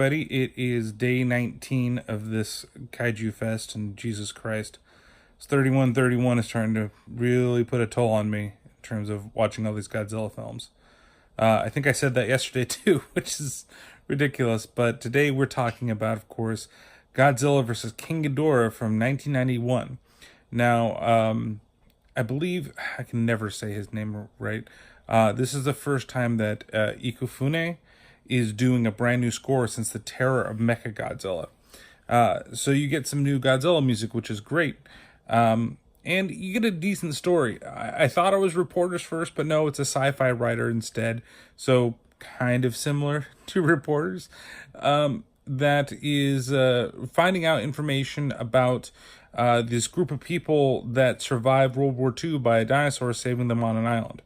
everybody. It is day 19 of this Kaijufest, and Jesus Christ, it's 3131 is starting to really put a toll on me in terms of watching all these Godzilla films. I think I said that yesterday too, which is ridiculous, but today we're talking about, of course, Godzilla versus King Ghidorah from 1991. Now, I believe, I can never say his name right, this is the first time that Ikufune is doing a brand new score since the Terror of Mechagodzilla. So you get some new Godzilla music, which is great. And you get a decent story. I thought it was Reporters first, but no, it's a sci-fi writer instead. So kind of similar to Reporters. That is finding out information about this group of people that survived World War II by a dinosaur saving them on an island.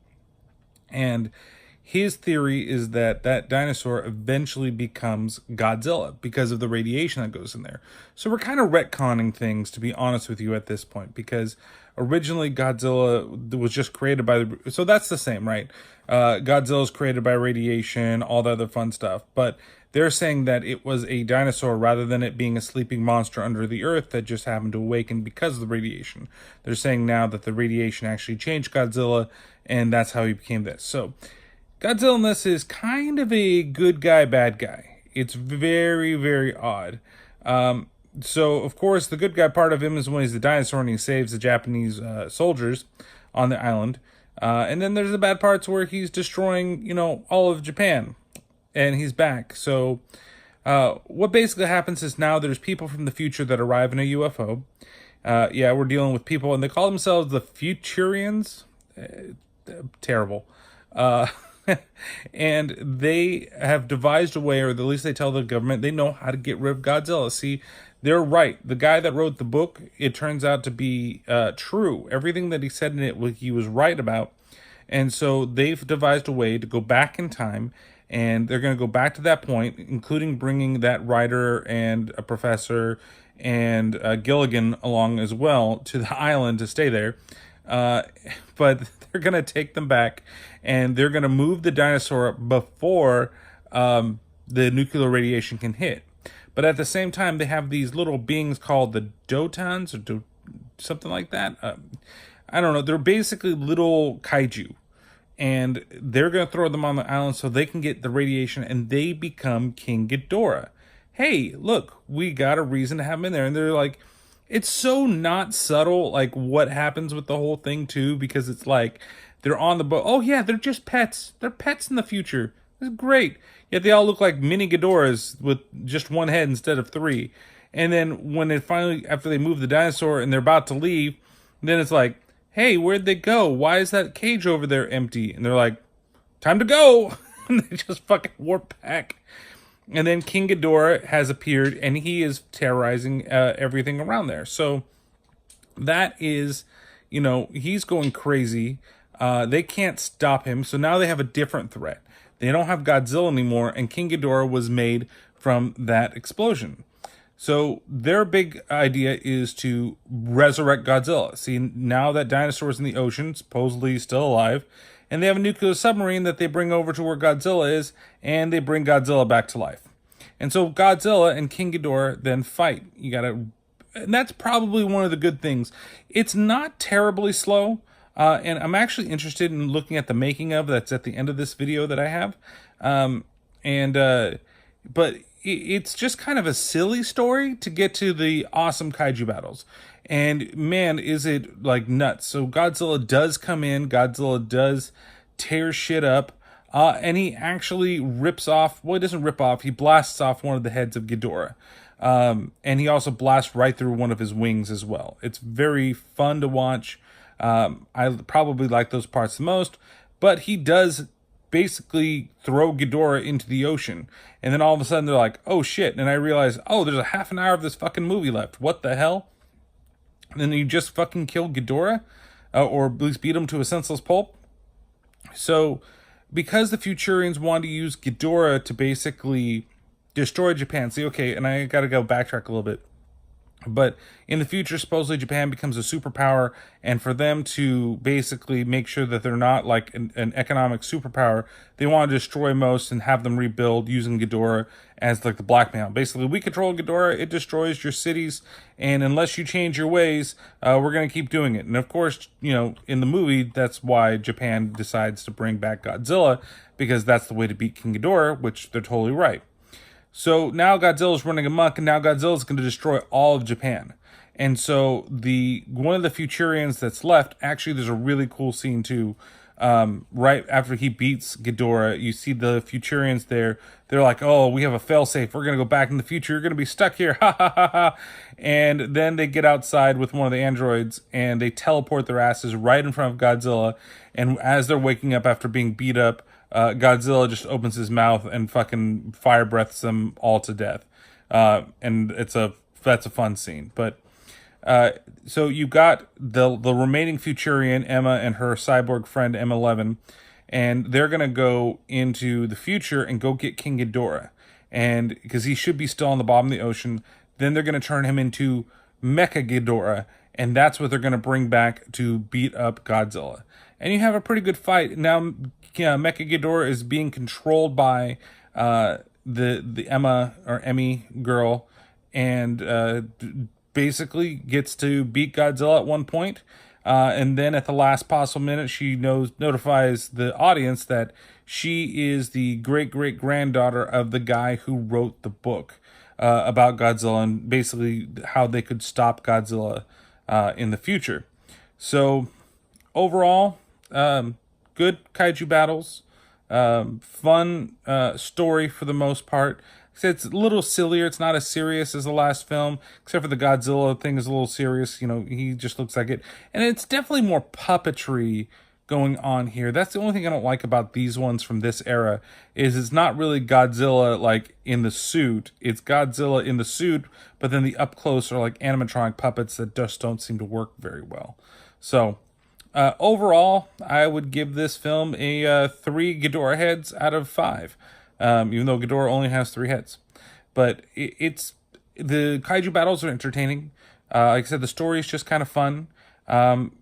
And his theory is that that dinosaur eventually becomes Godzilla because of the radiation that goes in there. So we're kind of retconning things, to be honest with you, at this point, because originally Godzilla was just created by the... So that's the same, right? Godzilla's created by radiation, all the other fun stuff. But they're saying that it was a dinosaur rather than it being a sleeping monster under the earth that just happened to awaken because of the radiation. They're saying now that the radiation actually changed Godzilla, and that's how he became this. So Godzilla in this is kind of a good guy, bad guy. It's very, very odd. So, of course, the good guy part of him is when he's the dinosaur and he saves the Japanese soldiers on the island. And then there's the bad parts where he's destroying, all of Japan. And he's back. So, what basically happens is now there's people from the future that arrive in a UFO. We're dealing with people, and they call themselves the Futurians. Terrible. And they have devised a way, or at least they tell the government, they know how to get rid of Godzilla. See, they're right. The guy that wrote the book, it turns out to be true. Everything that he said in it, he was right about. And so they've devised a way to go back in time, and they're going to go back to that point, including bringing that writer and a professor and Gilligan along as well to the island to stay there. But they're going to take them back, and they're going to move the dinosaur before the nuclear radiation can hit. But at the same time, they have these little beings called the Dotans, or something like that. I don't know. They're basically little kaiju. And they're going to throw them on the island so they can get the radiation, and they become King Ghidorah. Hey, look, we got a reason to have them in there. And they're like... It's so not subtle, like, what happens with the whole thing, too, because it's like, they're on the boat. Oh, yeah, they're just pets. They're pets in the future. It's great. Yet they all look like mini Ghidorahs with just one head instead of three. And then when it finally, after they move the dinosaur and they're about to leave, then it's like, hey, where'd they go? Why is that cage over there empty? And they're like, time to go. And they just fucking warp back. And then King Ghidorah has appeared, and he is terrorizing everything around there. So that is, he's going crazy. They can't stop him. So now they have a different threat. They don't have Godzilla anymore, and King Ghidorah was made from that explosion. So their big idea is to resurrect Godzilla. See, now that dinosaur's in the ocean, supposedly still alive, and they have a nuclear submarine that they bring over to where Godzilla is, and they bring Godzilla back to life. And so Godzilla and King Ghidorah then fight. And that's probably one of the good things. It's not terribly slow, and I'm actually interested in looking at the making of that's at the end of this video that I have. But it's just kind of a silly story to get to the awesome kaiju battles. And man, is it like nuts. So Godzilla does come in. Godzilla does tear shit up. And he actually rips off, well, he doesn't rip off, he blasts off one of the heads of Ghidorah. And he also blasts right through one of his wings as well. It's very fun to watch. I probably like those parts the most. But he does basically throw Ghidorah into the ocean. And then all of a sudden they're like, oh shit. And I realize, oh, there's a half an hour of this fucking movie left. What the hell? And then you just fucking kill Ghidorah, or at least beat him to a senseless pulp. So, because the Futurians wanted to use Ghidorah to basically destroy Japan. See, okay, and I gotta go backtrack a little bit. But in the future, supposedly Japan becomes a superpower, and for them to basically make sure that they're not like an economic superpower, they want to destroy most and have them rebuild using Ghidorah as like the blackmail. Basically, we control Ghidorah; it destroys your cities, and unless you change your ways, we're gonna keep doing it. And of course, in the movie, that's why Japan decides to bring back Godzilla, because that's the way to beat King Ghidorah, which they're totally right. So now Godzilla's running amok, and now Godzilla's going to destroy all of Japan. And so the one of the Futurians that's left, actually, there's a really cool scene too. Right after he beats Ghidorah, you see the Futurians there. They're like, "Oh, we have a failsafe. We're gonna go back in the future. You're gonna be stuck here." Ha ha ha ha! And then they get outside with one of the androids, and they teleport their asses right in front of Godzilla. And as they're waking up after being beat up, Godzilla just opens his mouth and fucking fire breaths them all to death. And that's a fun scene. But so you got the remaining Futurian, Emma, and her cyborg friend M11, and they're gonna go into the future and go get King Ghidorah, and because he should be still on the bottom of the ocean. Then they're gonna turn him into Mecha Ghidorah, and that's what they're gonna bring back to beat up Godzilla. And you have a pretty good fight now. Mecha Ghidorah is being controlled by the Emma or Emmy girl, and basically gets to beat Godzilla at one point. And then at the last possible minute, she notifies the audience that she is the great granddaughter of the guy who wrote the book about Godzilla, and basically how they could stop Godzilla in the future. So overall, good kaiju battles, fun story for the most part. It's a little sillier. It's not as serious as the last film, except for the Godzilla thing is a little serious. He just looks like it. And it's definitely more puppetry going on here. That's the only thing I don't like about these ones from this era, is it's not really Godzilla like in the suit. It's Godzilla in the suit, but then the up close are like animatronic puppets that just don't seem to work very well. So overall, I would give this film a 3 Ghidorah heads out of 5, even though Ghidorah only has 3 heads. But it's the kaiju battles are entertaining. Like I said, the story is just kind of fun.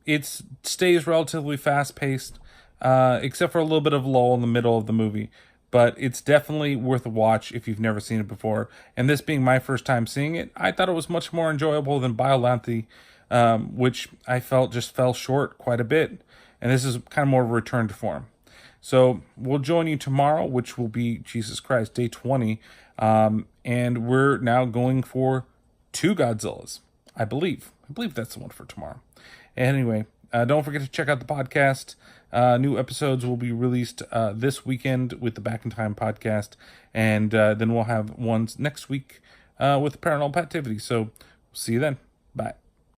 It stays relatively fast paced, except for a little bit of lull in the middle of the movie. But it's definitely worth a watch if you've never seen it before. And this being my first time seeing it, I thought it was much more enjoyable than Biollante, which I felt just fell short quite a bit. And this is kind of more of a return to form. So we'll join you tomorrow, which will be, Jesus Christ, day 20. And we're now going for 2 Godzillas, I believe. I believe that's the one for tomorrow. Anyway, don't forget to check out the podcast. New episodes will be released this weekend with the Back in Time podcast. And then we'll have ones next week with Paranormal Activity. So see you then. Bye.